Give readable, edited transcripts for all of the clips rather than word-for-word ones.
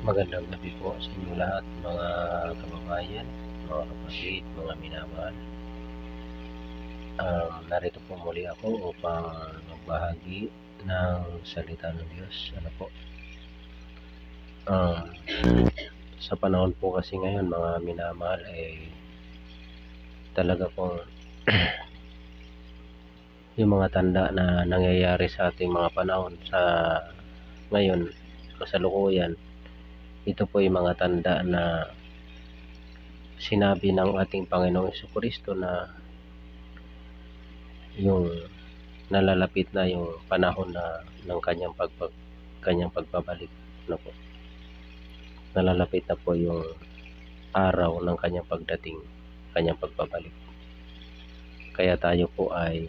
Magandang gabi po sa inyo lahat, mga kababayan, mga kapatid, mga minamahal. Narito po muli ako upang magbahagi ng salita ng Diyos. Sa panahon po kasi ngayon, mga minamahal, talaga pong yung mga tanda na nangyayari sa ating mga panahon sa ngayon, kasalukuyan, ito po yung mga tanda na sinabi ng ating Panginoong Jesucristo na yung nalalapit na yung panahon na ng kanyang pagbabalik. Nalalapit na po yung araw ng kanyang pagdating, kanyang pagbabalik. Kaya tayo po ay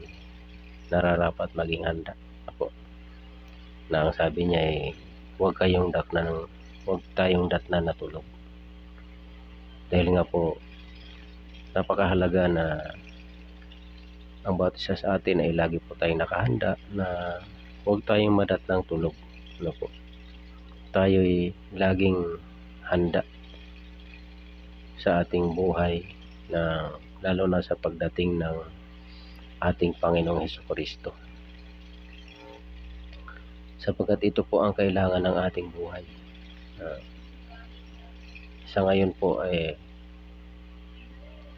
nararapat maging handa na ang sabi niya ay huwag tayong datna na tulog. Dahil nga po napakahalaga na ang bawat isa sa atin ay lagi po tayong nakahanda na huwag tayong madatnang tulog. Tayo ay laging handa sa ating buhay, na lalo na sa pagdating ng ating Panginoong Jesucristo, sapagkat ito po ang kailangan ng ating buhay. Sa ngayon po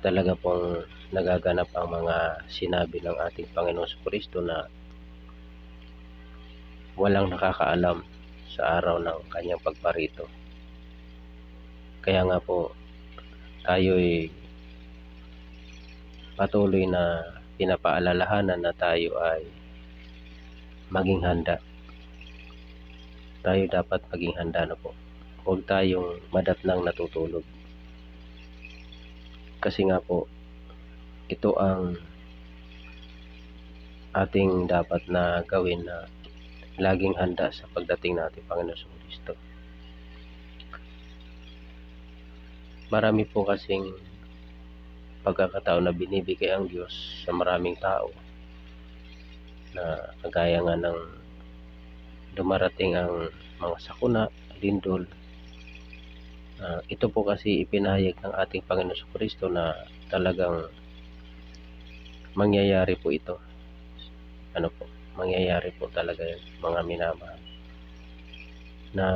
talaga pong nagaganap ang mga sinabi ng ating Panginoong Jesucristo na walang nakakaalam sa araw ng kanyang pagparito. Kaya nga po tayo ay patuloy na pinapaalalahanan na tayo ay maging handa. Tayo dapat maging handa na po. Huwag tayong madatnang natutulog. Kasi nga po, ito ang ating dapat na gawin, na laging handa sa pagdating natin Panginoon Jesucristo. Marami po kasing pagkakataon na binibigay ang Diyos sa maraming tao, na kagaya nga ng dumarating ang mga sakuna, lindol. Ito po kasi ipinahayag ng ating Panginoon Jesucristo na talagang mangyayari po ito. Mangyayari po talaga yun, mga minamahal, na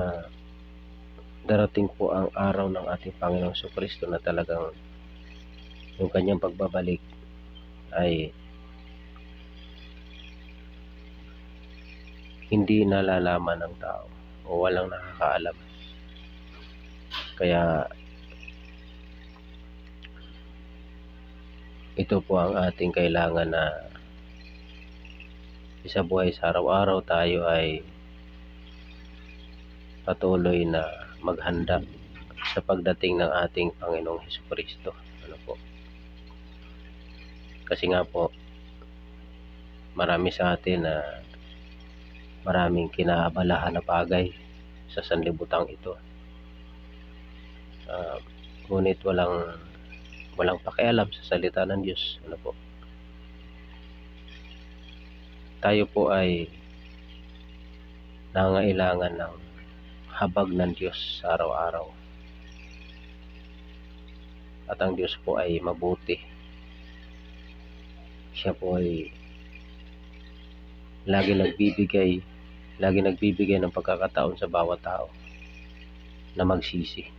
darating po ang araw ng ating Panginoong Jesucristo na talagang yung kanyang pagbabalik ay hindi nalalaman ng tao o walang nakakaalam. Kaya ito po ang ating kailangan, na sa buhay sa araw-araw tayo ay patuloy na maghanda sa pagdating ng ating Panginoong Jesucristo. Kasi nga po, marami sa atin na maraming kinaabalahan na bagay sa sanlibutang ito. Ngunit walang pakialam sa salita ng Diyos. Tayo po ay nangangailangan ng habag ng Diyos sa araw-araw. At ang Diyos po ay mabuti. Siya po ay lagi nagbibigay ng pagkakataon sa bawat tao na magsisi.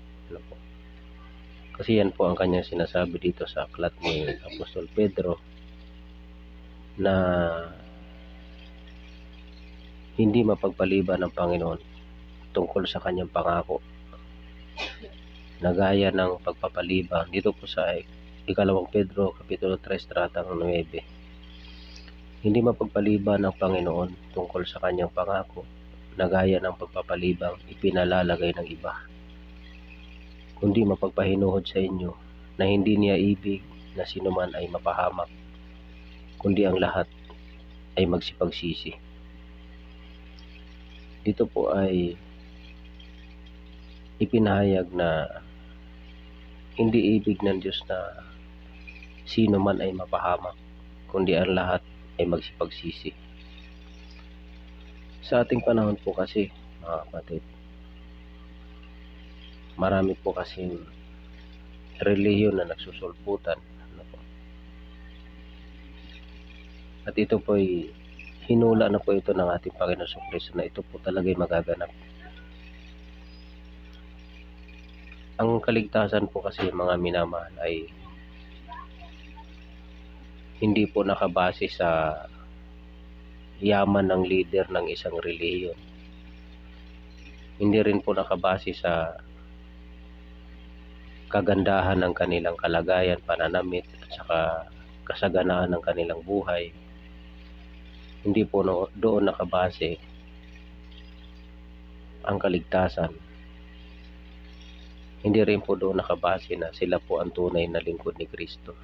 Kasi yan po ang kanyang sinasabi dito sa aklat ni Apostol Pedro, na hindi mapagpaliban ng Panginoon tungkol sa kanyang pangako, na gaya ng pagpapaliban dito po sa Ikalawang Pedro Kapitulo 3 talatang 9. Hindi mapagpaliban ng Panginoon tungkol sa kanyang pangako, na gaya ng pagpapalibang ipinalalagay ng iba, kundi mapagpahinuhod sa inyo na hindi niya ibig na sinuman ay mapahamak, kundi ang lahat ay magsipagsisi. Dito po ay ipinahayag na hindi ibig ng Diyos na sino man ay mapahamak, kundi ang lahat ay magsipagsisi. Sa ating panahon po kasi, mga kapatid, marami po kasing relihiyon na nagsusulputan. Ano po. At ito po ay hinula na po ito ng ating Panginoon Kristo na ito po talaga ay magaganap. Ang kaligtasan po kasi, mga minamahal, ay hindi po nakabase sa yaman ng leader ng isang relihiyon. Hindi rin po nakabase sa kagandahan ng kanilang kalagayan, pananamit, at saka kasaganaan ng kanilang buhay. Hindi po doon nakabase ang kaligtasan. Hindi rin po doon nakabase na sila po ang tunay na lingkod ni Kristo.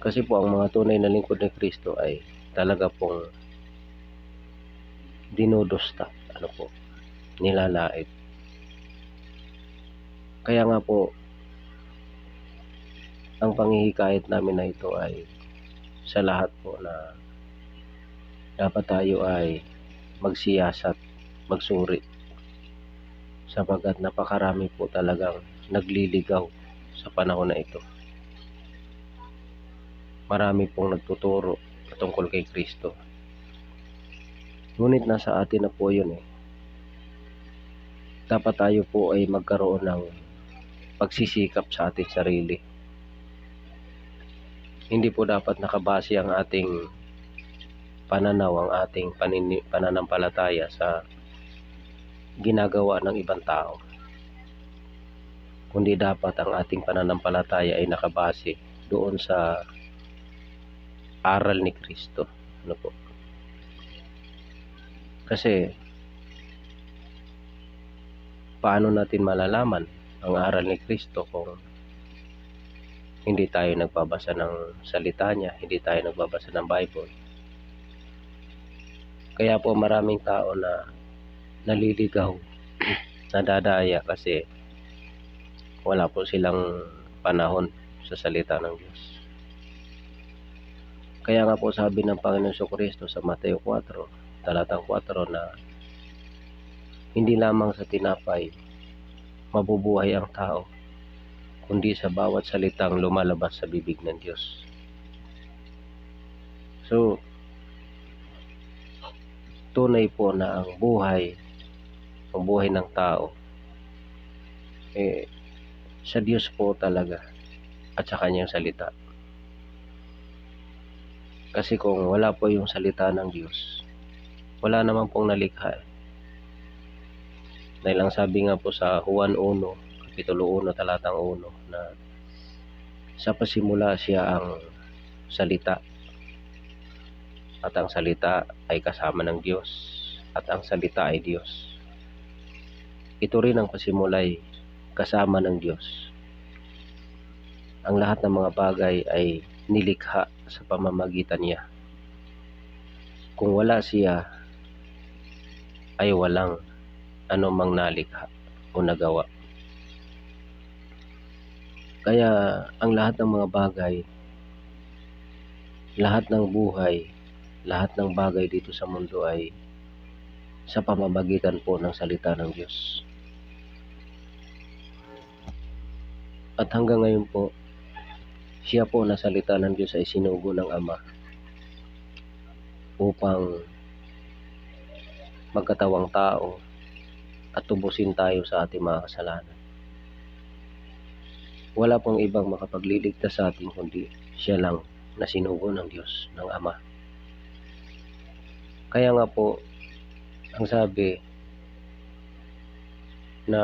Kasi po ang mga tunay na lingkod ni Kristo ay talaga pong dinudusta, nilalait. Kaya nga po, ang panghihikayat namin na ito ay sa lahat po na dapat tayo ay magsiyasat, magsuri, sapagkat napakarami po talagang nagliligaw sa panahon na ito. Marami pong nagtuturo patungkol kay Kristo. Ngunit nasa atin na po yun Dapat tayo po ay magkaroon ng pagsisikap sa ating sarili. Hindi po dapat nakabase ang ating pananaw, ang ating pananampalataya sa ginagawa ng ibang tao. Kundi dapat ang ating pananampalataya ay nakabase doon sa aral ni Kristo. Kasi paano natin malalaman ang aral ni Kristo kung hindi tayo nagbabasa ng salita niya, hindi tayo nagbabasa ng Bible? Kaya po maraming tao na naliligaw, nadadaya kasi wala po silang panahon sa salita ng Diyos. Kaya nga po sabi ng Panginoon Kristo sa Mateo 4, talatang 4 na hindi lamang sa tinapay mabubuhay ang tao, kundi sa bawat salitang lumalabas sa bibig ng Diyos. So, tunay po na ang buhay ng tao sa Diyos po talaga at sa kanyang salita. Kasi kung wala po yung salita ng Diyos, wala naman pong nalikha. Dahil ang sabi nga po sa Juan 1, Kapitulo 1, talatang 1, na sa pasimula siya ang salita, at ang salita ay kasama ng Diyos, at ang salita ay Diyos. Ito rin ang pasimulay kasama ng Diyos. Ang lahat ng mga bagay ay nilikha sa pamamagitan niya. Kung wala siya, ay walang anumang nalikha o nagawa. Kaya ang lahat ng mga bagay, lahat ng buhay, lahat ng bagay dito sa mundo ay sa pamamagitan po ng salita ng Diyos. At hanggang ngayon po, siya po na salita ng Diyos ay sinugo ng Ama upang magkatawang tao at tubusin tayo sa ating mga kasalanan. Wala pong ibang makapagliligtas sa atin kundi siya lang na sinugo ng Diyos, ng Ama. Kaya nga po, ang sabi na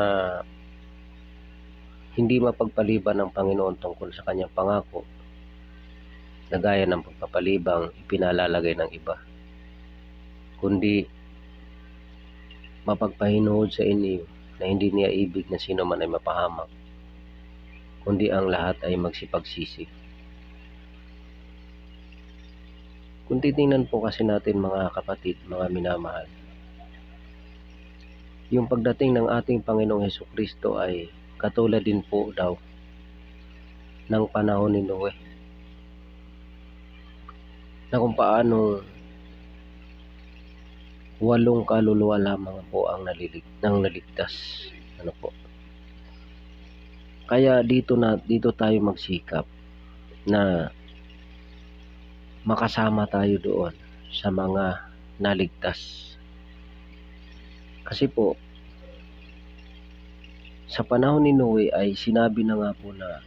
hindi mapagpaliban ng Panginoon tungkol sa kanyang pangako na gaya ng pagpapalibang ipinalalagay ng iba, kundi mapagpahinuhod sa inyo na hindi niya ibig na sino man ay mapahamak, kundi ang lahat ay magsipagsisi. Kung titingnan po kasi natin, mga kapatid, mga minamahal, yung pagdating ng ating Panginoong Hesukristo ay katulad din po daw ng panahon ni Noe, na kung paano 8 kaluluwa lamang po ang naligtas. Kaya dito tayo magsikap na makasama tayo doon sa mga naligtas. Kasi po, sa panahon ni Noe ay sinabi na nga po na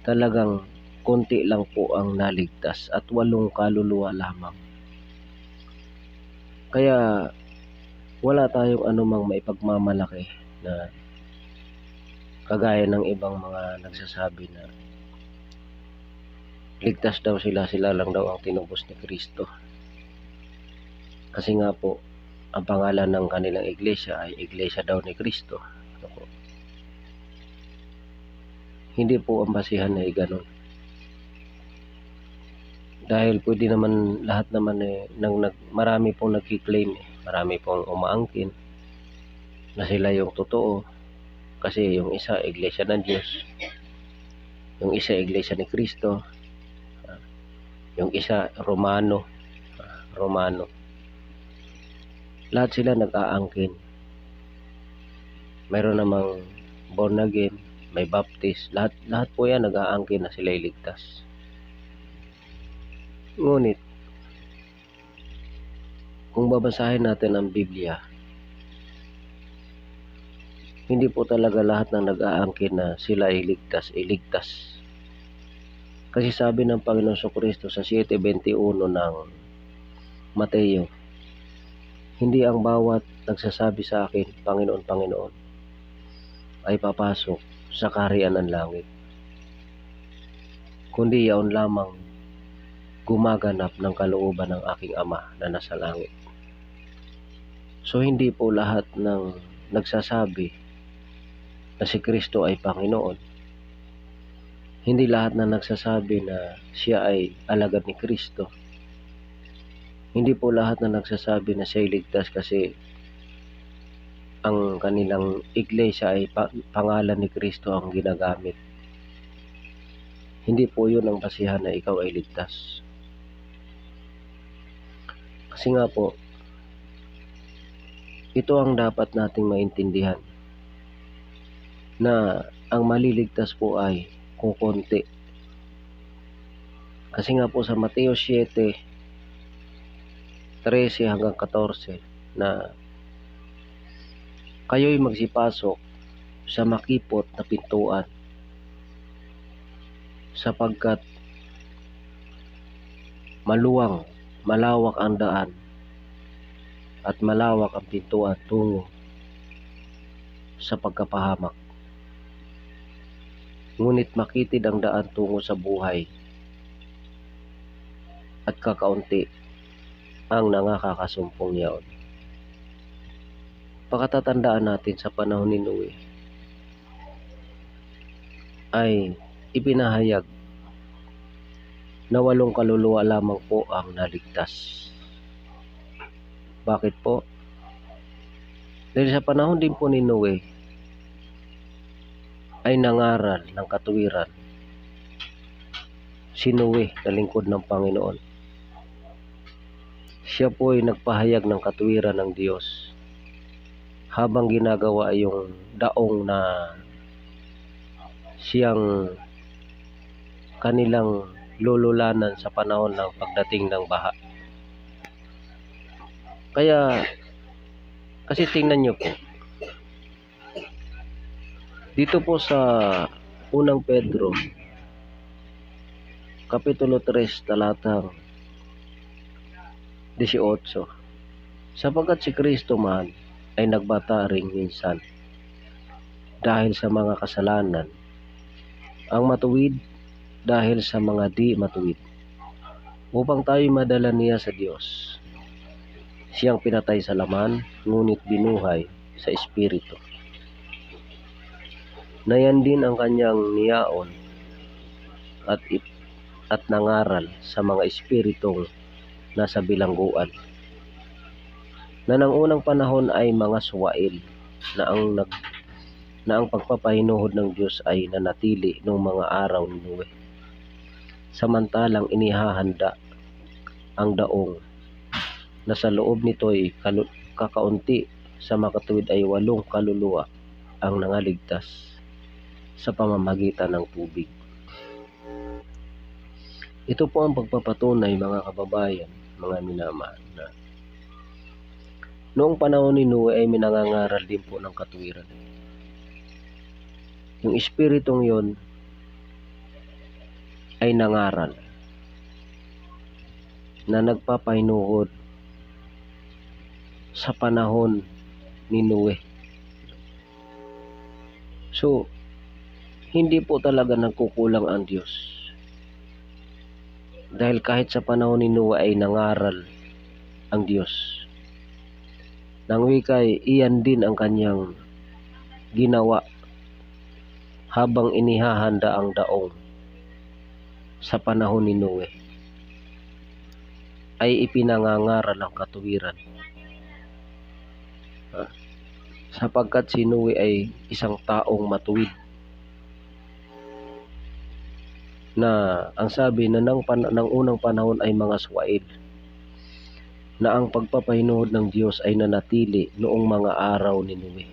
talagang konti lang po ang naligtas at 8 kaluluwa lamang. Kaya wala tayong anumang maipagmamalaki na kagaya ng ibang mga nagsasabi na ligtas daw sila lang daw ang tinubos ni Kristo. Kasi nga po, ang pangalan ng kanilang iglesia ay Iglesia daw ni Kristo. Hindi po ang basihan ay ganun. Dahil pwede naman lahat naman marami pong nagki-claim, marami pong umaangkin na sila yung totoo. Kasi yung isa iglesia ng Diyos, yung isa iglesia ni Kristo, yung isa Romano. Lahat sila nag-aangkin. Mayroon namang born again, may baptist, lahat po yan nag-aangkin na sila iligtas. Ngunit kung babasahin natin ang Biblia, hindi po talaga lahat ng nag-aangkin na sila iligtas. Kasi sabi ng Panginoon Kristo sa 7:21 ng Mateo, hindi ang bawat nagsasabi sa akin, Panginoon, Panginoon, ay papasok sa kaharian ng langit, kundi yaon lamang gumaganap ng kalooban ng aking Ama na nasa langit. So hindi po lahat ng nagsasabi na si Kristo ay Panginoon, hindi lahat na nagsasabi na siya ay alagad ni Kristo, hindi po lahat na nagsasabi na siya ay ligtas kasi ang kanilang iglesia ay pangalan ni Kristo ang ginagamit. Hindi po yun ang basihan na ikaw ay ligtas. Kasi nga po, ito ang dapat nating maintindihan, na ang maliligtas po ay kukunti. Kasi nga po sa Mateo 7:13 hanggang 14 na kayo'y magsipasok sa makipot na pintuan, sapagkat malawak ang daan at malawak ang pintuan tungo sa pagkapahamak. Ngunit makitid ang daan tungo sa buhay at kakaunti ang nangakakasumpong yaon. Pagkatatandaan natin sa panahon ni Noe ay ipinahayag na 8 kaluluwa lamang po ang naligtas. Bakit po? Dahil sa panahon din po ni Noe ay nangaral ng katuwiran si Noe na lingkod ng Panginoon. Siya po ay nagpahayag ng katuwiran ng Diyos habang ginagawa yung daong na siyang kanilang lululanan sa panahon ng pagdating ng baha. Kaya, kasi tingnan nyo po, dito po sa unang Pedro, Kapitulo 3, talatang 18, sapagkat si Kristo man ay nagbata ring minsan dahil sa mga kasalanan, ang matuwid dahil sa mga di matuwid, upang tayo madala niya sa Diyos. Siyang pinatay sa laman, ngunit binuhay sa Espiritu. Na yan din ang kanyang niyaon at nangaral sa mga espiritong nasa bilangguan, na ng unang panahon ay mga suwail, na ang pagpapahinuhod ng Diyos ay nanatili noong mga araw ni Noe. Samantalang inihahanda ang daong na sa loob nito ay kakaunti sa makatuwid ay 8 kaluluwa ang nangaligtas. sa pamamagitan ng tubig. Ito po ang pagpapatunay, mga kababayan, mga minamahal, na noong panahon ni Noe ay minangangaral din po ng katuwiran. Yung espiritong yon ay nangaral na nagpapahinuhod sa panahon ni Noe. So, hindi po talaga nagkukulang ang Diyos. Dahil kahit sa panahon ni Noe ay nangaral ang Diyos. Nang wikay, iyan din ang kanyang ginawa habang inihahanda ang daong sa panahon ni Noe. Ay ipinangangaral ang katuwiran. Sapagkat si Noe ay isang taong matuwid, na ang sabi na ng unang panahon ay mga Swail, na ang pagpapahinuhod ng Diyos ay nanatili noong mga araw ni Noe.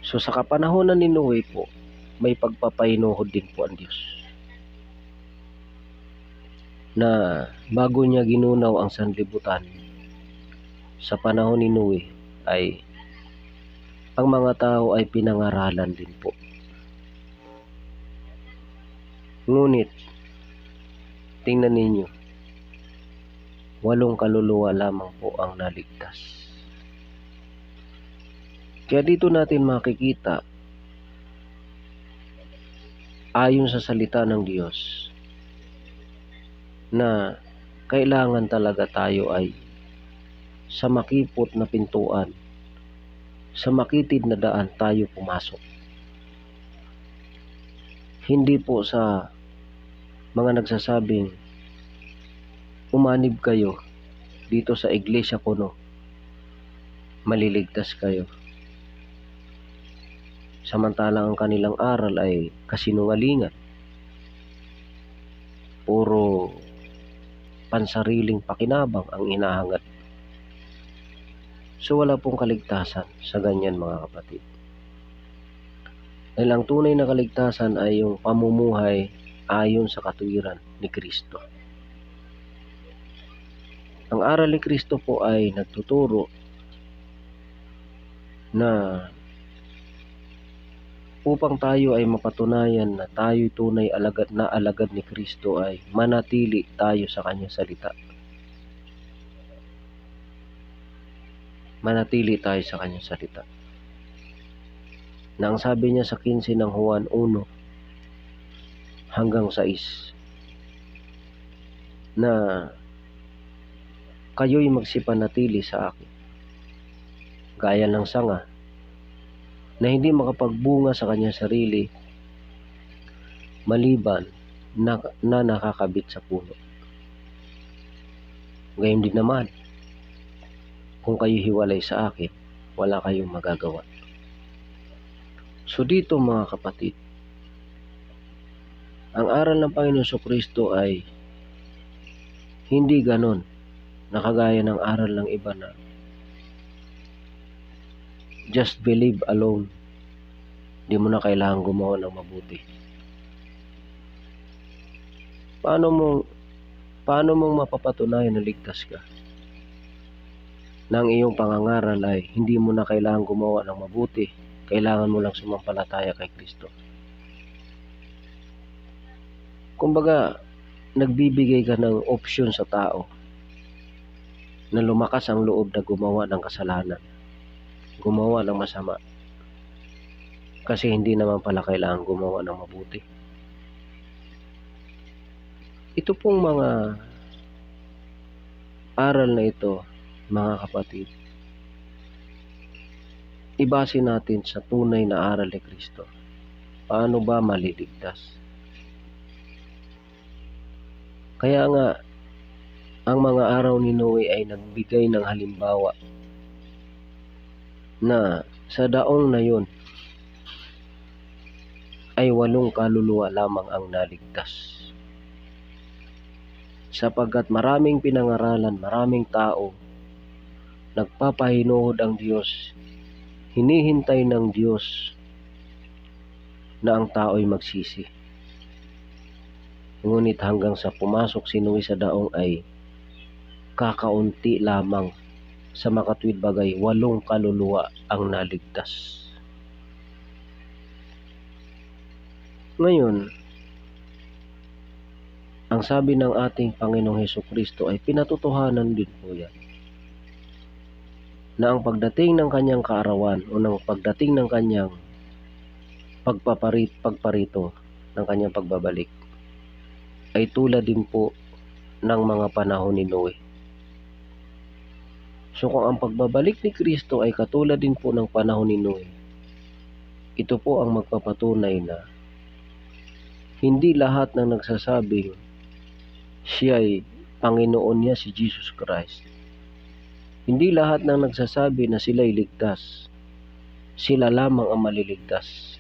So sa kapanahonan ni Noe po, may pagpapahinuhod din po ang Diyos, na bago niya ginunaw ang sanlibutan, sa panahon ni Noe ay ang mga tao ay pinangaralan din po. Ngunit tingnan ninyo, 8 kaluluwa lamang po ang naligtas. Kaya dito natin makikita, ayon sa salita ng Diyos, na kailangan talaga tayo ay sa makipot na pintuan, sa makitid na daan tayo pumasok. Hindi po sa mga nagsasabing, umanib kayo dito sa iglesia ko, no, maliligtas kayo. Samantalang ang kanilang aral ay kasinungalingan. Puro pansariling pakinabang ang inahangad. So wala pong kaligtasan sa ganyan, mga kapatid. Dahil ang tunay na kaligtasan ay yung pamumuhay ayon sa katuwiran ni Kristo. Ang aral ni Kristo po ay nagtuturo na upang tayo ay mapatunayan na tayo'y tunay alagad ni Kristo ay manatili tayo sa kanyang salita. Manatili tayo sa kanyang salita. Na ang sabi niya sa 15 ng Juan 1 hanggang 6, na kayo'y magsipanatili sa akin, gaya ng sanga na hindi makapagbunga sa kanyang sarili maliban na nakakabit sa puno. Gayon din naman, kung kayo hiwalay sa akin, wala kayong magagawa. So dito, mga kapatid, ang aral ng Panginoon Jesucristo ay hindi ganon, nakagaya ng aral ng iba na just believe alone. Di mo na kailangan gumawa ng mabuti. Paano mong mapapatunayan na ligtas ka? Nang iyong pangangaral ay hindi mo na kailangan gumawa ng mabuti, kailangan mo lang sumampalataya kay Kristo. Kumbaga, nagbibigay ka ng opsyon sa tao na lumakas ang loob na gumawa ng kasalanan, gumawa ng masama, kasi hindi naman pala kailangan gumawa ng mabuti. Ito pong mga aral na ito, mga kapatid, ibase natin sa tunay na aral ni Kristo. Paano ba maliligtas? Kaya nga, ang mga araw ni Noe ay nagbigay ng halimbawa na sa daong na yun ay 8 kaluluwa lamang ang naligtas. Sapagkat maraming pinangaralan, maraming tao, nagpapahinuhod ang Diyos, hinihintay ng Diyos na ang tao'y magsisi. Ngunit hanggang sa pumasok si Noe sa daong ay kakaunti lamang, sa makatwid bagay 8 kaluluwa ang naligtas. Ngayon, ang sabi ng ating Panginoong Hesukristo ay pinatotohanan din po yan, na ang pagdating ng kanyang kaarawan o ng pagdating ng kanyang pagparito ng kanyang pagbabalik ay tulad din po ng mga panahon ni Noe. So kung ang pagbabalik ni Kristo ay katulad din po ng panahon ni Noe, ito po ang magpapatunay na hindi lahat ng nagsasabing siya ay Panginoon niya si Jesus Christ. Hindi lahat ng nagsasabi na sila ay ligtas, sila lamang ang maliligtas,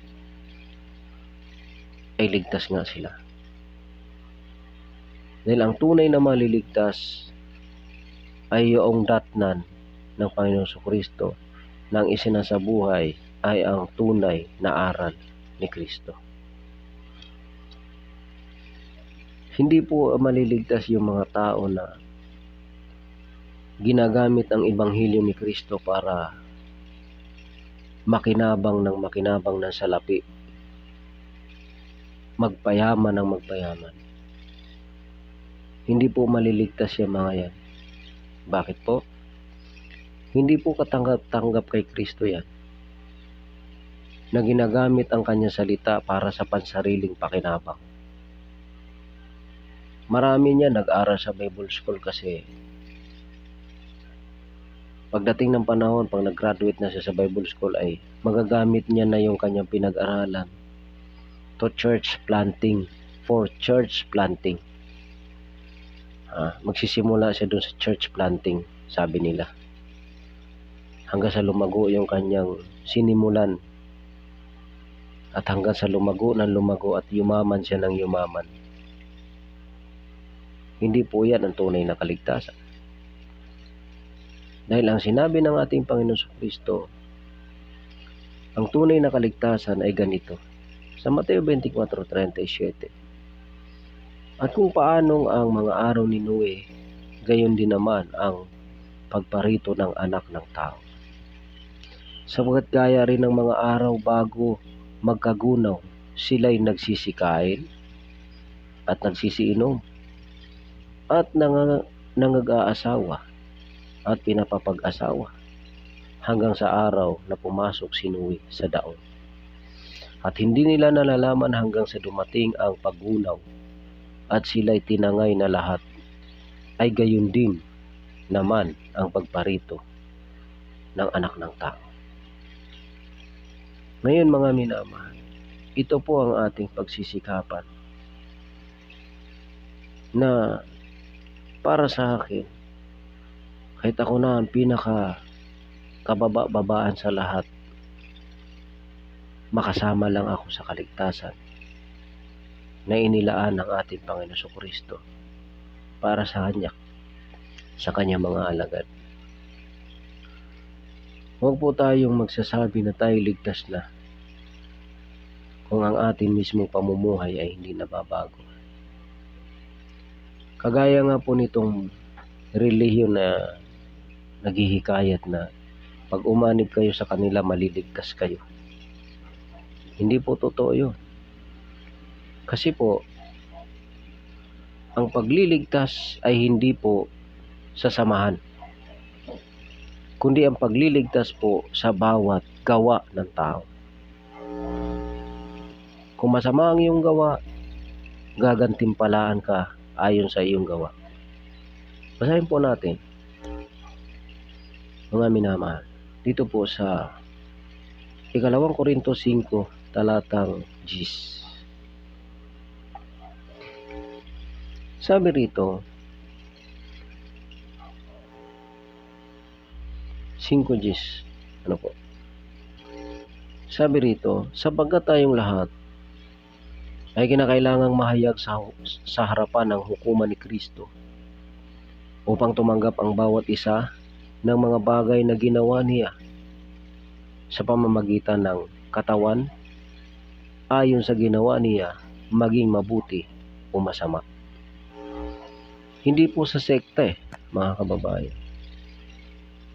ay ligtas nga sila. Dahil ang tunay na maliligtas ay yung datnan ng Panginoon Kristo nang isinasabuhay ay ang tunay na aral ni Kristo. Hindi po maliligtas yung mga tao na ginagamit ang Ebanghelyo ni Kristo para makinabang ng salapi, magpayaman ng magpayaman. Hindi po maliligtas yung mga yan. Bakit po? Hindi po katanggap-tanggap kay Kristo yan, na ginagamit ang kanyang salita para sa pansariling pakinabang. Marami niya nag-aral sa Bible School kasi pagdating ng panahon, pag nag-graduate na siya sa Bible School, ay magagamit niya na yung kanyang pinag-aralan to church planting, for church planting. Magsisimula siya dun sa church planting, sabi nila, hanggang sa lumago yung kanyang sinimulan, at hanggang sa lumago at yumaman siya ng yumaman. Hindi po yan ang tunay na kaligtasan. Dahil ang sinabi ng ating Panginoon Kristo, ang tunay na kaligtasan ay ganito, sa Mateo 24:37. At kung paanong ang mga araw ni Noe, gayon din naman ang pagparito ng Anak ng Tao. Sapagkat gaya rin ng mga araw bago magkagunaw, sila'y nagsisikain at nagsisiinom at nangag-aasawa at pinapapag-asawa hanggang sa araw na pumasok si Noe sa daong. At hindi nila nalalaman hanggang sa dumating ang paggunaw at sila'y tinangay na lahat, ay gayon din naman ang pagparito ng Anak ng Tao. Ngayon mga minamahal, ito po ang ating pagsisikapan na para sa akin, kahit ako na ang pinaka-kababa-babaan sa lahat, makasama lang ako sa kaligtasan na inilaan ng ating Panginoon Kristo para sa Kanya, sa Kanyang mga alagad. Huwag po tayong magsasabi na tayo ligtas na kung ang ating mismong pamumuhay ay hindi nababago. Kagaya nga po nitong relihiyon na naghihikayat na pag umanib kayo sa kanila, maliligtas kayo. Hindi po totoo yun. Kasi po, ang pagliligtas ay hindi po sa samahan, kundi ang pagliligtas po sa bawat gawa ng tao. Kung masama ang iyong gawa, gagantimpalaan ka ayon sa iyong gawa. Basahin po natin, mga minamahal, dito po sa 2 Korinto 5, talatang 10. Sabi rito, 5:10, ano po? Sabi rito, sapagkat tayong lahat ay kinakailangang mahayag sa harapan ng hukuman ni Kristo upang tumanggap ang bawat isa ng mga bagay na ginawa niya sa pamamagitan ng katawan ayon sa ginawa niya maging mabuti o masama. Hindi po sa sekte, mga kababayan.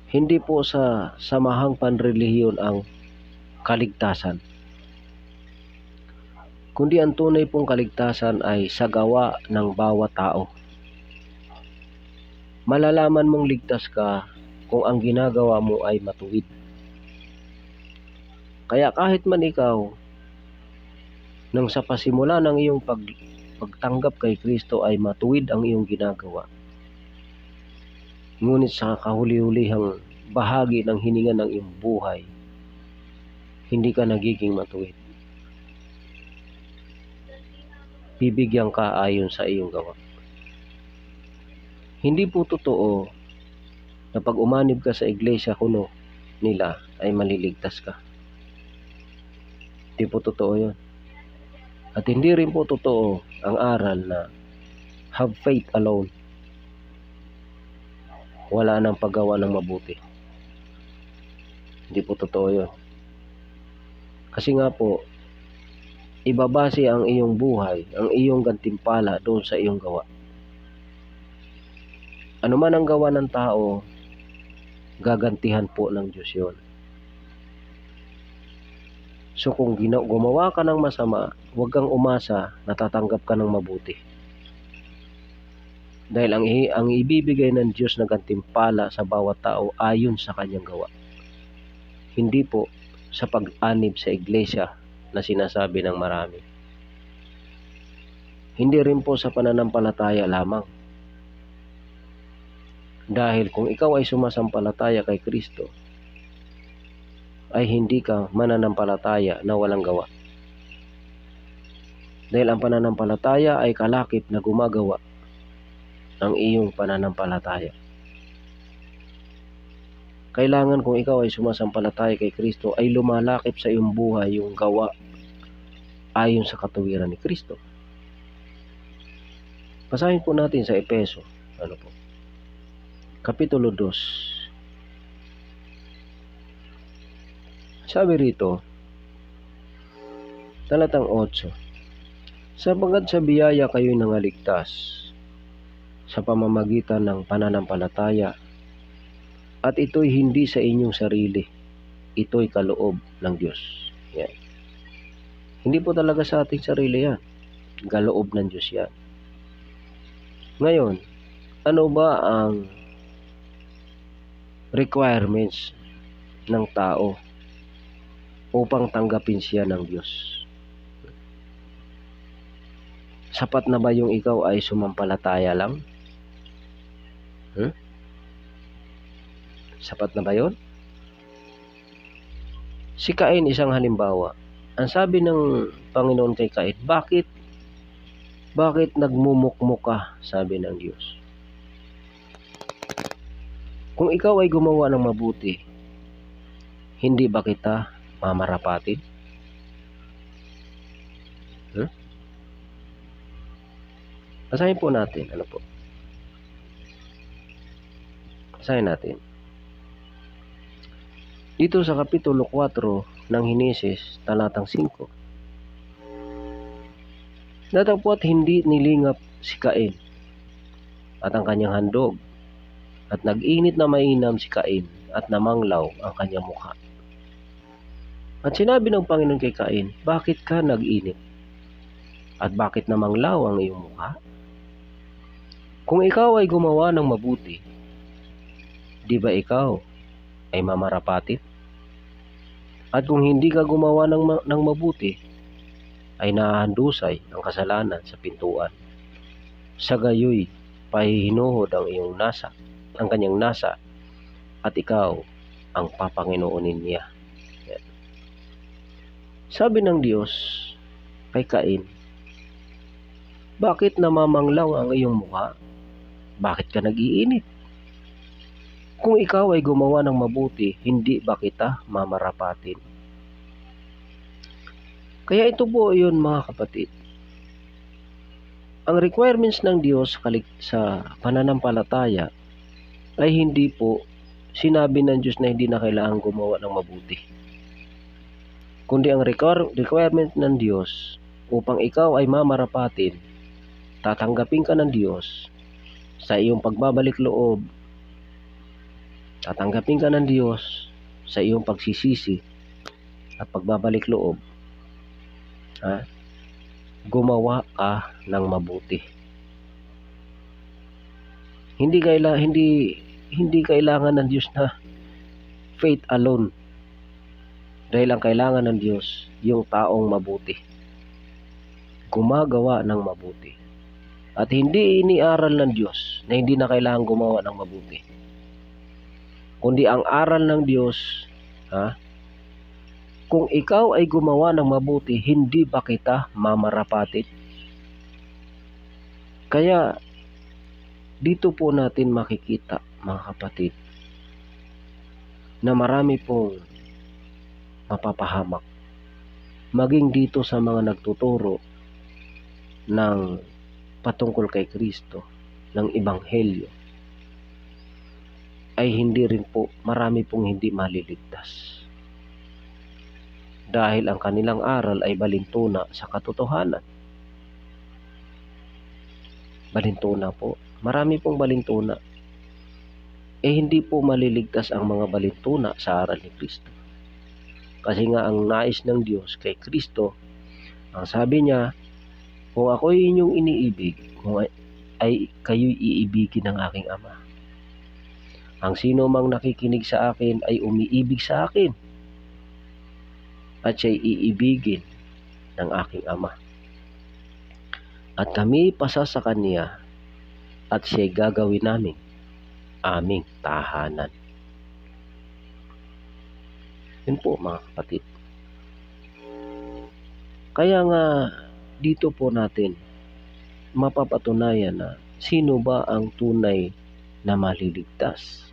Hindi po sa samahang panrelihiyon ang kaligtasan. Kundi ang tunay pong kaligtasan ay sa gawa ng bawat tao. Malalaman mong ligtas ka kung ang ginagawa mo ay matuwid. Kaya kahit man ikaw, nang sa pasimula ng iyong pagtanggap kay Kristo ay matuwid ang iyong ginagawa, ngunit sa kahuli-hulihang bahagi ng hininga ng iyong buhay, hindi ka nagiging matuwid. Bibigyan ka ayon sa iyong gawa. Hindi po totoo na pag umanib ka sa iglesia kuno nila ay maliligtas ka. Hindi po totoo yun. At hindi rin po totoo ang aral na have faith alone. Wala nang paggawa ng mabuti. Hindi po totoo yun. Kasi nga po, ibabase ang iyong buhay, ang iyong gantimpala doon sa iyong gawa. Ano man ang gawa ng tao, gagantihan po ng Diyos yun. So kung gumawa ka ng masama, huwag kang umasa na tatanggap ka ng mabuti. Dahil ang ibibigay ng Diyos na gantimpala sa bawat tao ayon sa kanyang gawa. Hindi po sa pag-anib sa iglesia na sinasabi ng marami. Hindi rin po sa pananampalataya lamang. Dahil kung ikaw ay sumasampalataya kay Kristo, ay hindi ka mananampalataya na walang gawa. Dahil ang pananampalataya ay kalakip na gumagawa ng iyong pananampalataya. Kailangan kung ikaw ay sumasampalataya kay Kristo ay lumalakip sa iyong buhay yung gawa ayon sa katuwiran ni Kristo. Basahin po natin sa Efeso, Kapitulo 2. Sabi rito, talatang 8, sapagkat sa biyaya kayo'y nangaligtas sa pamamagitan ng pananampalataya, at ito'y hindi sa inyong sarili, ito'y kaloob ng Diyos. Yan. Hindi po talaga sa ating sarili yan. Kaloob ng Diyos yan. Ngayon, ano ba ang requirements ng tao upang tanggapin siya ng Diyos? Sapat na ba yung ikaw ay sumampalataya lang? Sapat na ba yun? Si Cain, isang halimbawa. Ang sabi ng Panginoon kay Cain, bakit nagmumukmuk ka? Sabi ng Diyos. Kung ikaw ay gumawa ng mabuti, hindi ba kita mamarapatin? Basahin po natin. Basahin natin. Dito sa Kapitulo 4 ng Henesis, talatang 5. Datapwat hindi nilingap si Cain at ang kanyang handog, at nag-init na mainam si Cain at namanglaw ang kanyang mukha. At sinabi ng Panginoon kay Cain, bakit ka nag-init? At bakit namanglaw ang iyong mukha? Kung ikaw ay gumawa ng mabuti, di ba ikaw ay mamarapatin? At kung hindi ka gumawa ng mabuti, ay nahandusay ang kasalanan sa pintuan. Sa gayoy, pahihinuhod ang kanyang nasa, at ikaw ang papanginoonin niya. Yan. Sabi ng Diyos kay Cain, bakit namamanglaw ang iyong mukha? Bakit ka nag-iinit? Kung ikaw ay gumawa ng mabuti, hindi ba kita mamarapatin? Kaya ito po yun, mga kapatid. Ang requirements ng Diyos sa pananampalataya ay hindi po sinabi ng Diyos na hindi na kailangan gumawa ng mabuti. kundi ang requirement ng Diyos upang ikaw ay mamarapatin, tatanggapin ka ng Diyos sa iyong pagbabalik loob, tatanggapin ka ng Diyos sa iyong pagsisisi at pagbabalik loob, gumawa ka ng mabuti. Hindi kailangan ng Diyos na faith alone. Dahil ang kailangan ng Diyos, yung taong mabuti. Gumagawa ng mabuti. At hindi iniaral ng Diyos na hindi na kailangan gumawa ng mabuti. Kundi ang aral ng Diyos, kung ikaw ay gumawa ng mabuti, hindi ba kita mamarapatin? Kaya, dito po natin makikita, mga kapatid, na marami pong mapapahamak. Maging dito sa mga nagtuturo ng patungkol kay Kristo, ng Ebanghelyo, ay hindi rin po, marami pong hindi maliligtas. Dahil ang kanilang aral ay balintuna sa katotohanan. Balintuna po. Marami pong balintuna. Hindi po maliligtas ang mga balintuna sa aral ni Kristo. Kasi nga ang nais ng Diyos kay Kristo, ang sabi niya, kung ako'y inyong iniibig, kung ay kayo'y iibigin ng aking Ama. Ang sino mang nakikinig sa akin ay umiibig sa akin, at siya'y iibigin ng aking Ama. At kami pasa sa Kanya, at siya'y gagawin namin aming tahanan. Yun po, mga kapatid. Kaya nga dito po natin mapapatunayan na sino ba ang tunay na maliligtas.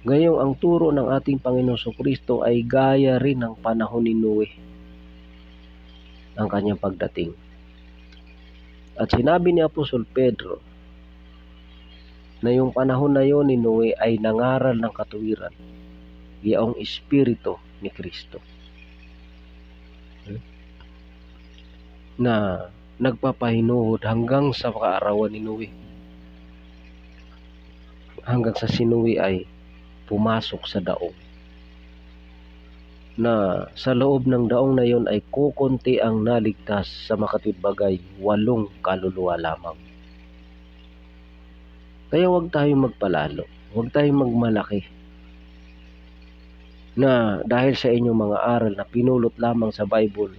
Gayong ang turo ng ating Panginoon Kristo ay gaya rin ng panahon ni Noe, ang kanyang pagdating. At sinabi ni Apostol Pedro na yung panahon na yon ni Noe ay nangaral ng katuwiran, yaong Espiritu ni Kristo, na nagpapahinuhod hanggang sa kaarawan ni Noe, hanggang sa si Noe ay pumasok sa daong, na sa loob ng daong na yon ay kukunti ang naligtas, sa makatwid-bagay 8 kaluluwa lamang. Kaya huwag tayong magpalalo, huwag tayong magmalaki na dahil sa inyong mga aral na pinulot lamang sa Bible,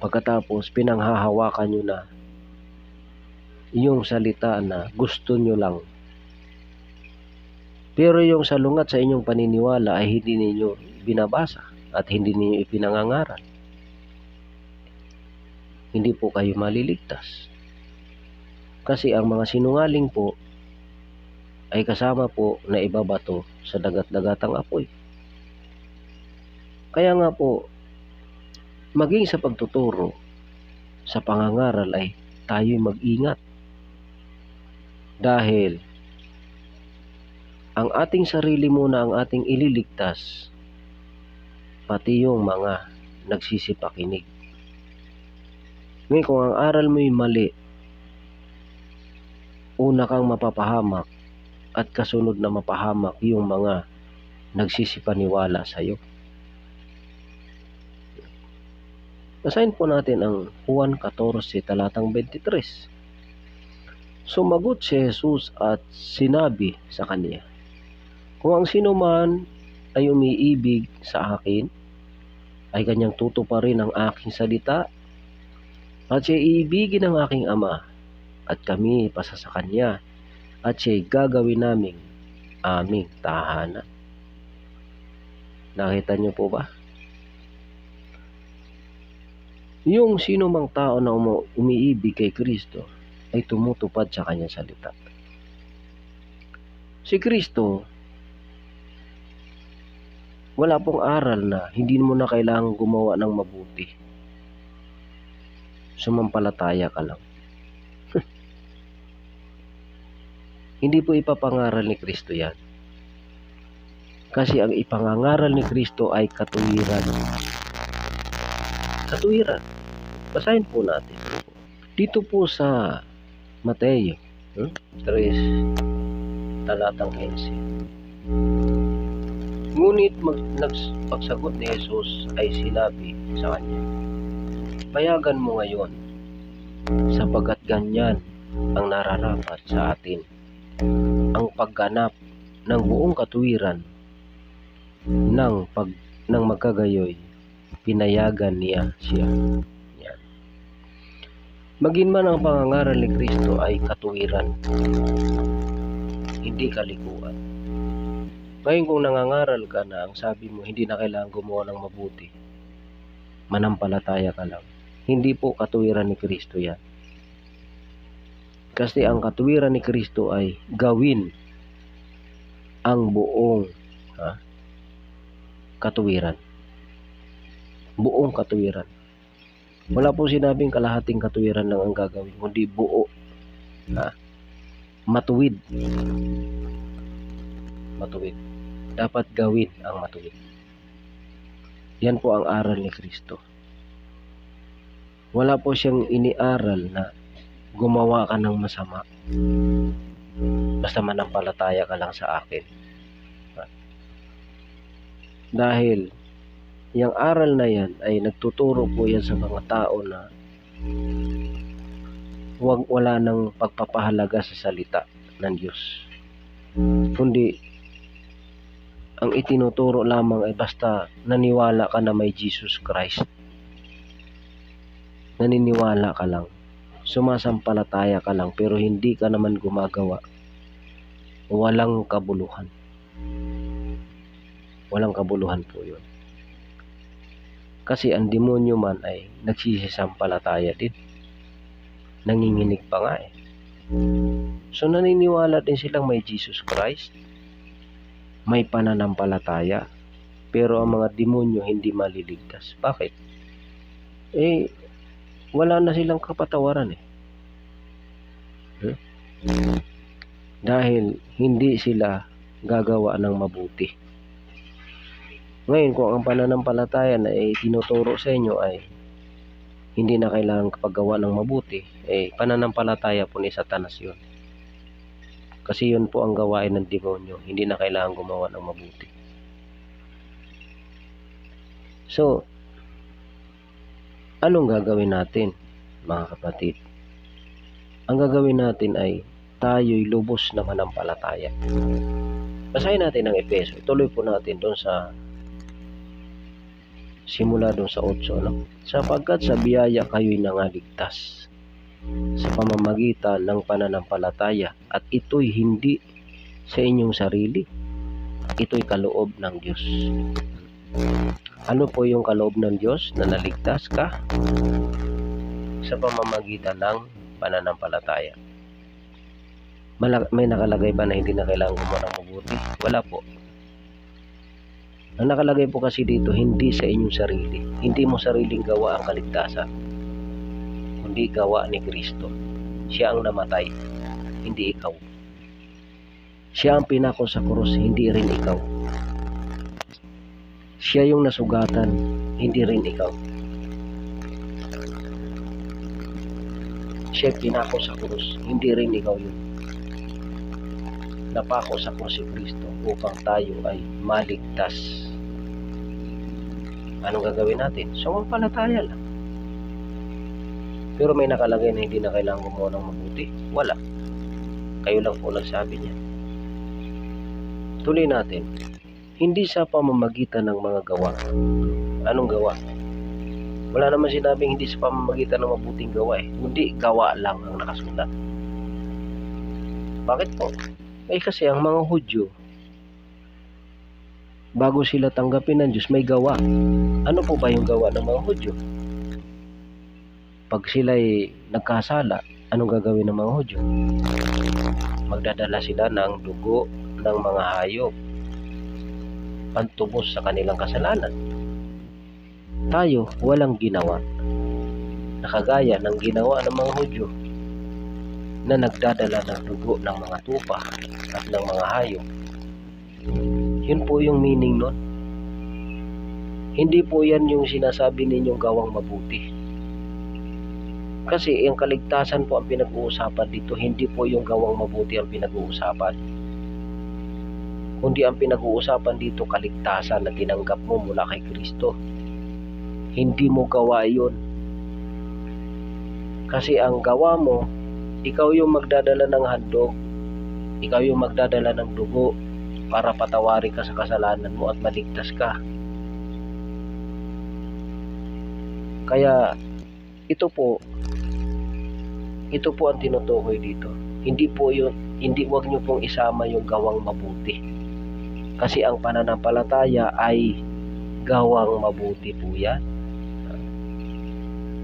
pagkatapos pinanghahawakan nyo na yung salita na gusto nyo lang. Pero yung salungat sa inyong paniniwala ay hindi ninyo binabasa at hindi ninyo ipinangangaral. Hindi po kayo maliligtas. Kasi ang mga sinungaling po ay kasama po na ibabato sa dagat-dagatang apoy. Kaya nga po, maging sa pagtuturo, sa pangangaral ay tayo'y mag-ingat. Dahil ang ating sarili muna ang ating ililigtas, pati yung mga nagsisipakinig. Ngayon kung ang aral mo'y mali, una kang mapapahamak at kasunod na mapahamak yung mga nagsisipaniwala sa iyo. Basahin po natin ang Juan 14 talatang 23. Sumagot si Jesus at sinabi sa kanya, kung ang sino man ay umiibig sa akin, ay kanyang tutuparin ang aking salita, at siya iibigin ng aking Ama, at kami pasa sa kanya, at siya'y gagawin naming aming tahanan. Nakita niyo po ba? Yung sino mang tao na umiibig kay Kristo ay tumutupad sa kanyang salita. Si Kristo, wala pong aral na hindi mo na kailangang gumawa ng mabuti. Sumampalataya ka lang. Hindi po ipapangaral ni Kristo yan. Kasi ang ipangangaral ni Kristo ay katuwiran. Katuwiran. Basahin po natin. Dito po sa Mateo 3, talatang 15. Ngunit pagsagot ni Jesus ay sinabi sa kanya, payagan mo ngayon, sapagkat ganyan ang nararapat sa atin, ang pagganap ng buong katuwiran. Nang magkagayoy, pinayagan niya siya. Yan. Maging man ang pangangaral ni Kristo ay katuwiran, hindi kalikuan. Ngayon kung nangangaral ka na, ang sabi mo hindi na kailangan gumawa ng mabuti, manampalataya ka lang, hindi po katuwiran ni Kristo yan. Kasi ang katuwiran ni Kristo ay gawin ang buong katuwiran. Buong katuwiran. Wala po sinabing kalahating katuwiran lang ang gagawin, kundi buo. Matuwid. Matuwid. Dapat gawin ang matuwid. Yan po ang aral ni Kristo. Wala po siyang iniaral na gumawa ka ng masama, basta manampalataya ka lang sa akin. Dahil yung aral na yan ay nagtuturo po yan sa mga tao na wala nang pagpapahalaga sa salita ng Diyos, kundi ang itinuturo lamang ay basta naniwala ka na may Jesus Christ. Naniniwala ka lang, sumasampalataya ka lang, pero hindi ka naman gumagawa. Walang kabuluhan. Walang kabuluhan po yun. Kasi ang demonyo man ay nagsisisampalataya din. Nanginginig pa nga eh. So naniniwala din silang may Jesus Christ, may pananampalataya, pero ang mga demonyo hindi maliligtas. Bakit? Wala na silang kapatawaran eh. Dahil hindi sila gagawa ng mabuti. Ngayon, kung ang pananampalataya na tinuturo sa inyo ay hindi na kailangan paggawa ng mabuti, pananampalataya po ni Satanas yun. Kasi yun po ang gawain ng demonyo, hindi na kailangan gumawa ng mabuti. So, anong gagawin natin, mga kapatid? Ang gagawin natin ay tayo'y lubos na manampalataya. Basahin natin ang Efeso. Ituloy po natin doon sa simula doon sa 8, sapagkat sa biyaya kayo'y nangaligtas sa pamamagitan ng pananampalataya, at ito'y hindi sa inyong sarili, ito'y kaloob ng Diyos. Ano po yung kaloob ng Diyos na naligtas ka? Sa pamamagitan ng pananampalataya. May nakalagay ba na hindi na kailangan gumawa ng mabuti? Wala po. Ang nakalagay po kasi dito, hindi sa inyong sarili. Hindi mo sariling gawa ang kaligtasan, kundi gawa ni Kristo. Siya ang namatay, hindi ikaw. Siya ang pinako sa krus, hindi rin ikaw. Siya yung nasugatan, hindi rin ikaw. Siya pinako sa krus, hindi rin ikaw yun. Napako sa krus si Kristo upang tayo ay maligtas. Anong gagawin natin? Sumampalataya lang. Pero may nakalagay na hindi na kailangan gumawa ng mabuti? Wala. Kayo lang po nagsabi niya. Tuloy natin. Hindi sa pamamagitan ng mga gawa. Anong gawa? Wala naman sinabing hindi sa pamamagitan ng mabuting gawa eh. Kundi gawa lang ang nakasulat. Bakit po? Kasi ang mga Hudyo, bago sila tanggapin ng Diyos, may gawa. Ano po ba yung gawa ng mga Hudyo? Pag sila'y nagkasala, anong gagawin ng mga Hudyo? Magdadala sila ng dugo ng mga hayop, pantubos sa kanilang kasalanan. Tayo, walang ginawa. Nakagaya ng ginawa ng mga Hudyo na nagdadala ng dugo ng mga tupa at ng mga hayop. Yun po yung meaning nun. Hindi po yan yung sinasabi ninyong gawang mabuti. Kasi yung kaligtasan po ang pinag-uusapan dito, hindi po yung gawang mabuti ang pinag-uusapan. Kundi ang pinag-uusapan dito, kaligtasan na tinanggap mo mula kay Kristo. Hindi mo gawa yun. Kasi ang gawa mo, ikaw yung magdadala ng handog, ikaw yung magdadala ng dugo para patawarin ka sa kasalanan mo at maligtas ka. Kaya ito po ang tinutukoy dito. Hindi wag niyo pong isama yung gawang mabuti. Kasi ang pananampalataya ay gawang mabuti po yan.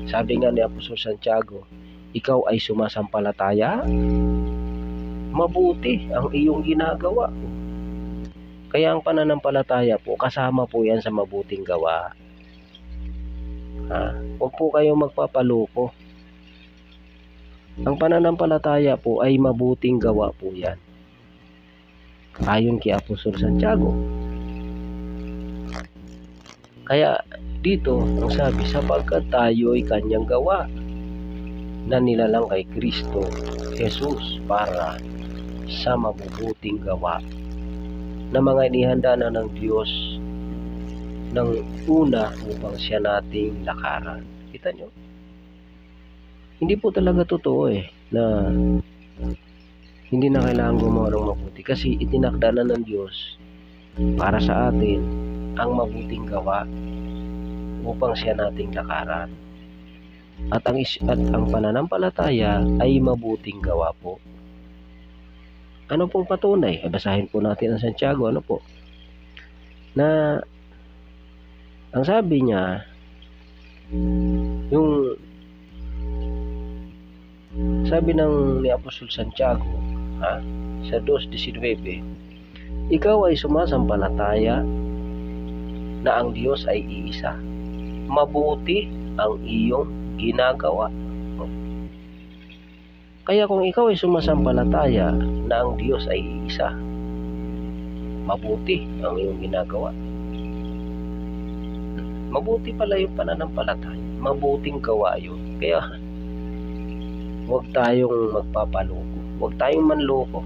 Sabi nga ni Apostol Santiago, ikaw ay sumasampalataya, mabuti ang iyong ginagawa. Kaya ang pananampalataya po, kasama po yan sa mabuting gawa. Huwag po kayong magpapaloko. Ang pananampalataya po ay mabuting gawa po yan. Ayon kay Apostol Santiago. Kaya dito ang sabi, sapagkat tayo ay kanyang gawa na nilalang kay Kristo Jesus para sa mabubuting gawa na mga inihanda na ng Diyos ng una upang siya nating lakaran. Kita nyo? Hindi po talaga totoo na hindi na kailangan gumawa ng mabuti kasi itinakda na ng Diyos para sa atin ang mabuting gawa upang siya nating lakaran. At ang pananampalataya ay mabuting gawa po. Ano pong patunay? Basahin po natin ang Santiago. Ano po? Na ang sabi niya, yung sabi ni Apostol Santiago sa 2:19, ikaw ay sumasampalataya na ang Diyos ay iisa. Mabuti ang iyong ginagawa. Kaya kung ikaw ay sumasampalataya na ang Diyos ay iisa, mabuti ang iyong ginagawa. Mabuti pala yung pananampalataya. Mabuting gawa yun. Kaya huwag tayong magpapaloko. Huwag tayong manloko.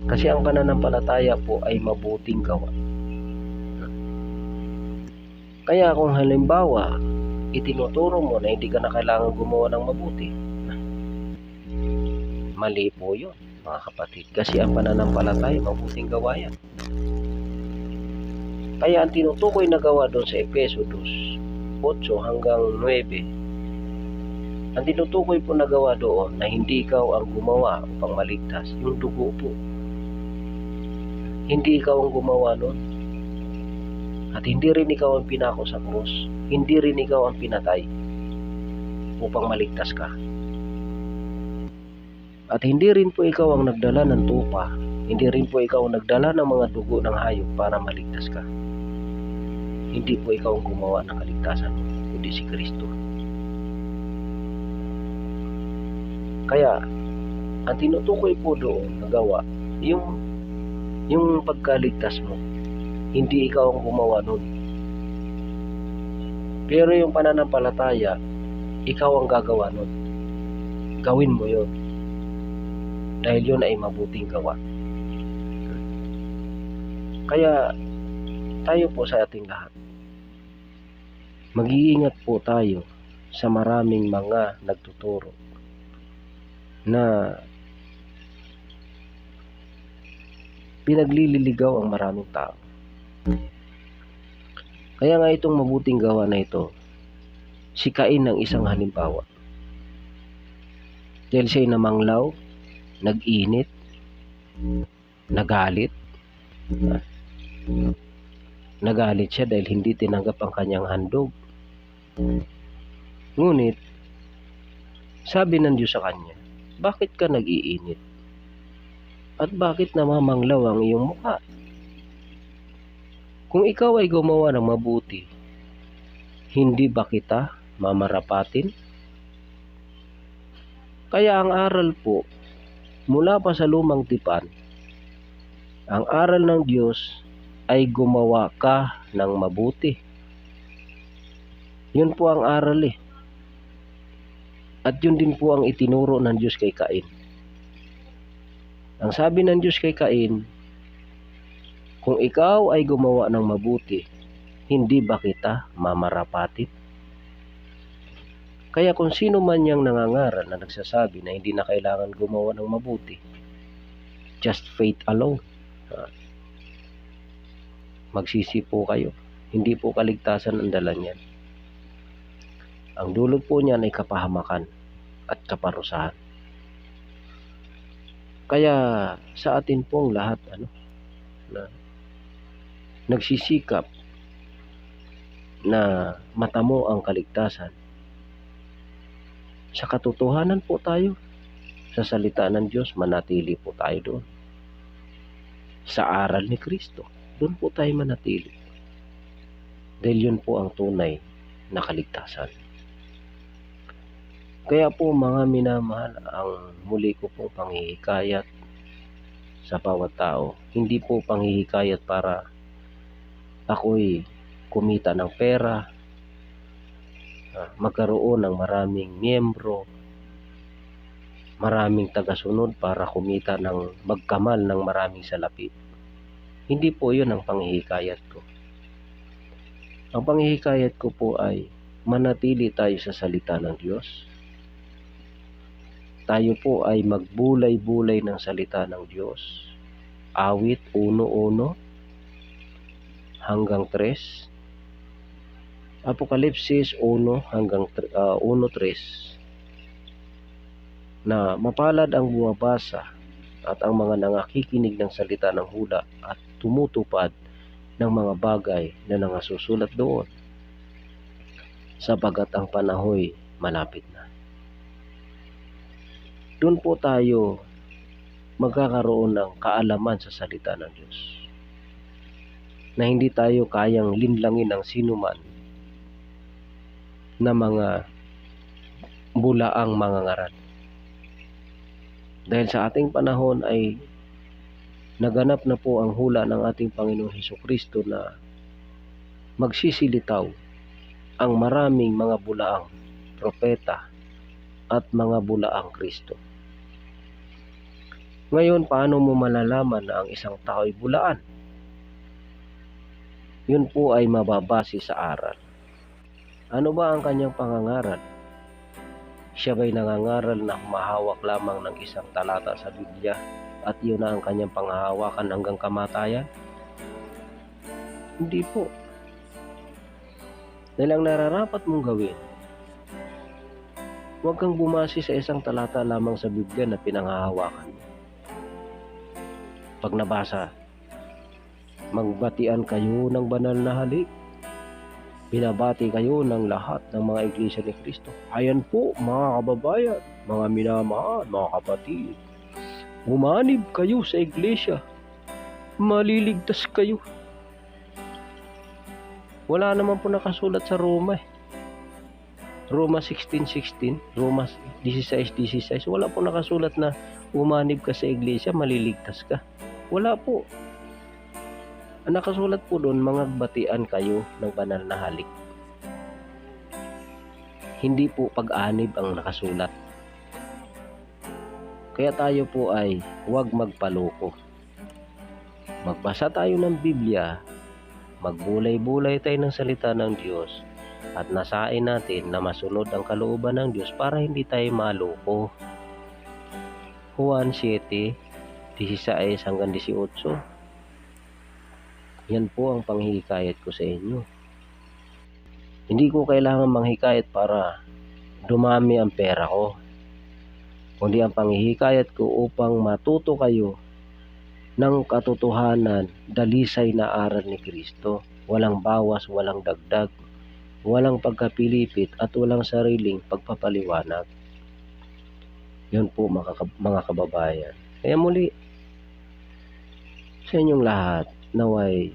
Kasi ang pananampalataya po ay mabuting gawa. Kaya kung halimbawa, itinuturo mo na hindi ka na kailangan gumawa ng mabuti, mali po yun, mga kapatid. Kasi ang pananampalataya, mabuting gawa yan. Kaya ang tinutukoy na gawa doon sa Efeso 2:8 hanggang 9, ang tinutukoy po na gawa doon na hindi ikaw ang gumawa upang maligtas, yung dugo po. Hindi ikaw ang gumawa noon. At hindi rin ikaw ang pinako sa krus. Hindi rin ikaw ang pinatay upang maligtas ka. At hindi rin po ikaw ang nagdala ng tupa. Hindi rin po ikaw ang nagdala ng mga dugo ng hayop para maligtas ka. Hindi po ikaw ang gumawa ng kaligtasan mo, kundi si Kristo. Kaya, ang tinutukoy po doon na gawa, yung pagkaligtas mo, hindi ikaw ang gumawa nun. Pero yung pananampalataya, ikaw ang gagawa nun. Gawin mo yun. Dahil yun ay mabuting gawa. Kaya tayo po sa ating lahat, mag-iingat po tayo sa maraming mga nagtuturo na pinaglililigaw ang maraming tao. Kaya nga itong mabuting gawa na ito, si Cain ng isang halimbawa. Dahil siya'y namanglaw, nag-init, nagalit. Nagalit siya dahil hindi tinanggap ang kanyang handog. Ngunit, sabi ng Diyos sa kanya, bakit ka nag-iinit? At bakit namamanglaw ang iyong mukha? Kung ikaw ay gumawa ng mabuti, hindi ba kita mamarapatin? Kaya ang aral po, mula pa sa lumang tipan, Ang aral ng Diyos ay gumawa ka ng mabuti. Yun po ang aral eh. At yun din po ang itinuro ng Diyos kay Cain. Ang sabi ng Diyos kay Cain, kung ikaw ay gumawa ng mabuti, hindi ba kita mamarapatin? Kaya kung sino man yang nangangaral na nagsasabi na hindi na kailangan gumawa ng mabuti, just faith alone, magsisi po kayo. Hindi po kaligtasan ang dala niyan. Ang dulot po niyan ay kapahamakan at kaparusahan. Kaya sa atin pong lahat na nagsisikap na matamo ang kaligtasan, sa katotohanan po tayo, sa salita ng Diyos, manatili po tayo doon. Sa aral ni Kristo, doon po tayo manatili. Dahil yun po ang tunay na kaligtasan. Kaya po mga minamahal, ang muli ko pong panghihikayat sa bawat tao, hindi po panghihikayat para ako'y kumita ng pera, magkaroon ng maraming miyembro, maraming tagasunod para kumita ng magkamal ng maraming salapi. Hindi po yun ang panghihikayat ko. Ang panghihikayat ko po ay manatili tayo sa salita ng Diyos. Tayo po ay magbulay-bulay ng salita ng Diyos. Awit 1:1 hanggang 3. Apokalipsis 1:1-3. Na mapalad ang bumabasa at ang mga nangakikinig ng salita ng hula at tumutupad ng mga bagay na nangasusulat doon, sapagat ang panahoy malapit na. Doon po tayo magkakaroon ng kaalaman sa salita ng Diyos, na hindi tayo kayang linlangin ng sinuman na mga bulaang mangangaral. Dahil sa ating panahon ay naganap na po ang hula ng ating Panginoon Hesukristo na magsisilitaw ang maraming mga bulaang propeta at mga bulaang Kristo. Ngayon, paano mo malalaman na ang isang tao ay bulaan? Yun po ay mababase sa aral. Ano ba ang kanyang pangangaral? Siya ba'y nangangaral na humahawak lamang ng isang talata sa Biblia at yun na ang kanyang panghahawakan hanggang kamatayan? Hindi po. Dahil ang nararapat mong gawin, huwag kang bumase sa isang talata lamang sa Biblia na pinanghahawakan mo. Pag nabasa, magbatian kayo ng banal na halik. Binabati kayo ng lahat ng mga iglesia ni Kristo. Ayan po mga kababayan, mga minamahal, mga kapatid. Umanib kayo sa iglesia. Maliligtas kayo. Wala naman po nakasulat sa Roma eh. Roma 16:16, Roma 16:16, wala po nakasulat na umanib ka sa iglesia, maliligtas ka. Wala po. Ang nakasulat po doon, magbatian kayo ng banal na halik. Hindi po pag-anib ang nakasulat. Kaya tayo po ay huwag magpaloko. Magbasa tayo ng Biblia, magbulay-bulay tayo ng salita ng Diyos, at nasain natin na masunod ang kalooban ng Diyos para hindi tayo maloko. Juan 7:16-18. Yan po ang panghihikayat ko sa inyo. Hindi ko kailangan manghikayat para dumami ang pera ko, kundi ang panghihikayat ko upang matuto kayo ng katotohanan, dalisay na aral ni Kristo. Walang bawas, walang dagdag, walang pagkapilipit at walang sariling pagpapaliwanag. Yun po mga kababayan. Kaya muli, sa inyong lahat, naway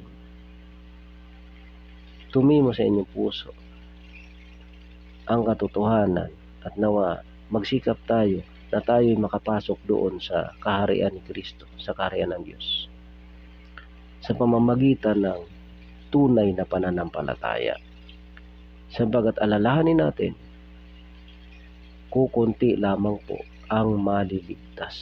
tumimo sa inyong puso ang katotohanan at nawa magsikap tayo na tayo'y makapasok doon sa kaharian ni Kristo, sa kaharian ng Diyos. sa pamamagitan ng tunay na pananampalataya. Sabagat alalahanin natin, kukunti lamang po ang maliligtas.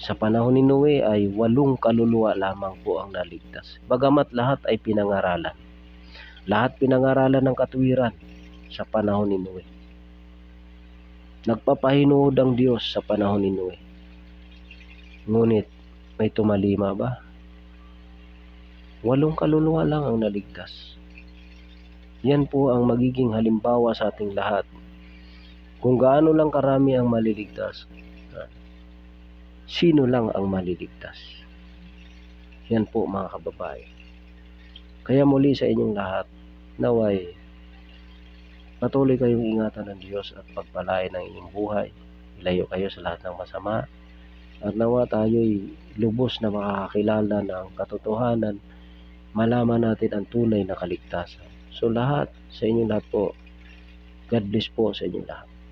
Sa panahon ni Noe ay 8 kaluluwa lamang po ang naligtas. Bagamat lahat ay pinangaralan. Lahat pinangaralan ng katwiran sa panahon ni Noe. Nagpapahinuod ang Diyos sa panahon ni Noe. Ngunit may tumalima ba? 8 kaluluwa lang ang naligtas. Yan po ang magiging halimbawa sa ating lahat. Kung gaano lang karami ang maliligtas, sino lang ang maliligtas? Yan po mga kababayan. Kaya muli sa inyong lahat, naway patuloy kayong ingatan ng Diyos at pagpalain ng inyong buhay. Ilayo kayo sa lahat ng masama. At nawa tayo'y lubos na makakakilala ng katotohanan, malaman natin ang tunay na kaligtasan. So lahat, sa inyong lahat po, God bless po sa inyong lahat.